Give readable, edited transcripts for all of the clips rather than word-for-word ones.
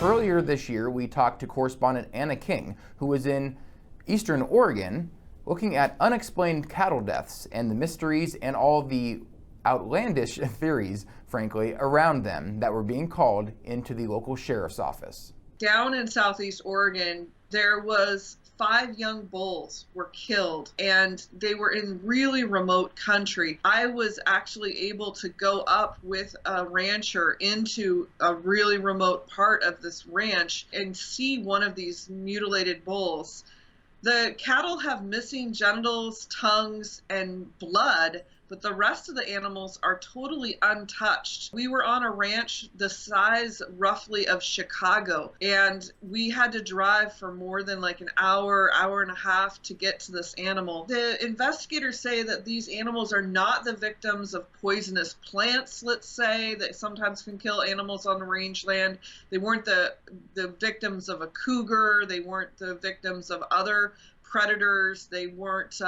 Earlier this year, we talked to correspondent Anna King, who was in eastern Oregon, looking at unexplained cattle deaths and the mysteries and all the outlandish theories, frankly, around them that were being called into the local sheriff's office. Down in southeast Oregon, there was 5 young bulls were killed, and they were in really remote country. I was actually able to go up with a rancher into a really remote part of this ranch and see one of these mutilated bulls. The cattle have missing genitals, tongues, and blood, but the rest of the animals are totally untouched. We were on a ranch the size roughly of Chicago, and we had to drive for more than like an hour, hour and a half to get to this animal. The investigators say that these animals are not the victims of poisonous plants, let's say, that sometimes can kill animals on the rangeland. They weren't the victims of a cougar. They weren't the victims of other predators. They weren't,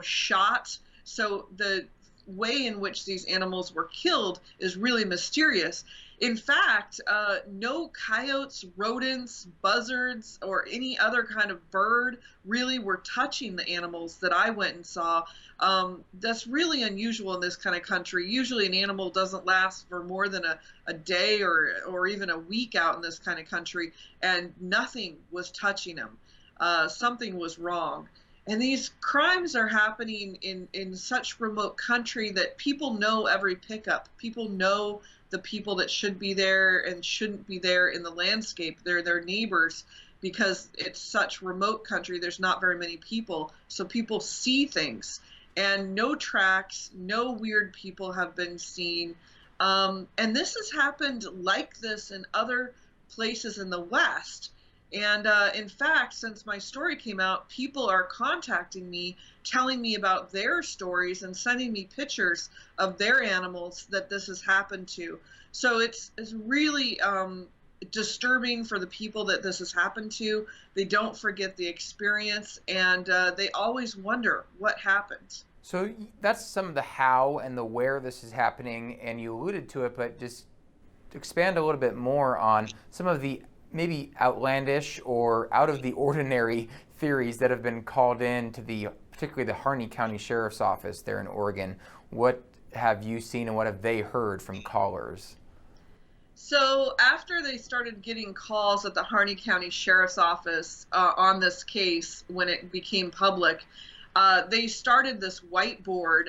shot. So the way in which these animals were killed is really mysterious. In fact, no coyotes, rodents, buzzards, or any other kind of bird really were touching the animals that I went and saw. That's really unusual in this kind of country. Usually an animal doesn't last for more than a day or even a week out in this kind of country, and nothing was touching them. Something was wrong. And these crimes are happening in such remote country that people know every pickup. People know the people that should be there and shouldn't be there in the landscape. They're their neighbors, because it's such remote country. There's not very many people. So people see things, and no tracks, no weird people have been seen. And this has happened like this in other places in the West. And in fact, since my story came out, people are contacting me, telling me about their stories and sending me pictures of their animals that this has happened to. So it's really disturbing for the people that this has happened to. They don't forget the experience, and they always wonder what happened. So that's some of the how and the where this is happening, and you alluded to it, but just expand a little bit more on some of the maybe outlandish or out of the ordinary theories that have been called in to particularly the Harney County Sheriff's Office there in Oregon. What have you seen and what have they heard from callers? So after they started getting calls at the Harney County Sheriff's Office on this case, when it became public, they started this whiteboard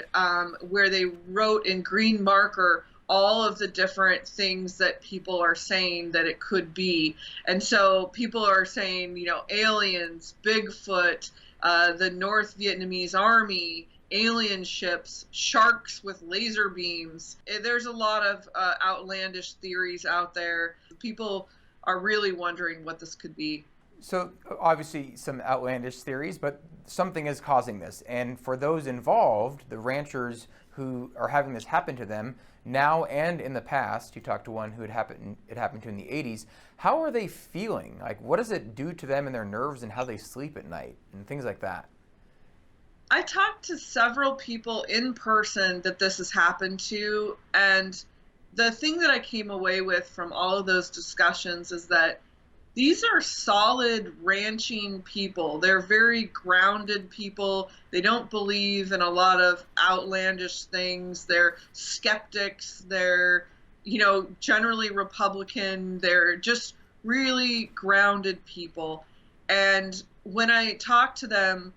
where they wrote in green marker all of the different things that people are saying that it could be. And so people are saying, aliens, Bigfoot, the North Vietnamese Army, alien ships, sharks with laser beams. There's a lot of outlandish theories out there. People are really wondering what this could be. So obviously some outlandish theories, but something is causing this. And for those involved, the ranchers who are having this happen to them now and in the past, you talked to one who it happened to in the 80s, how are they feeling? Like, what does it do to them and their nerves and how they sleep at night and things like that? I talked to several people in person that this has happened to, and the thing that I came away with from all of those discussions is that these are solid ranching people. They're very grounded people. They don't believe in a lot of outlandish things. They're skeptics. They're, generally Republican. They're just really grounded people. And when I talked to them,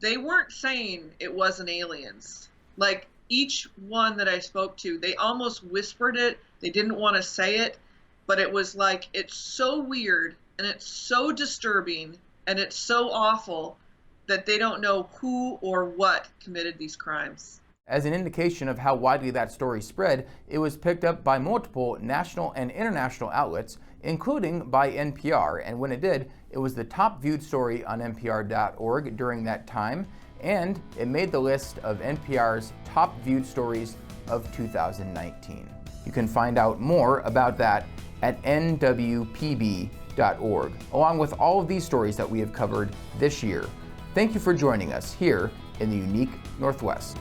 they weren't saying it wasn't aliens. Like, each one that I spoke to, they almost whispered it. They didn't want to say it. But it was like, it's so weird and it's so disturbing and it's so awful that they don't know who or what committed these crimes. As an indication of how widely that story spread, it was picked up by multiple national and international outlets, including by NPR. And when it did, it was the top viewed story on NPR.org during that time, and it made the list of NPR's top viewed stories of 2019. You can find out more about that at nwpb.org, along with all of these stories that we have covered this year. Thank you for joining us here in the unique Northwest.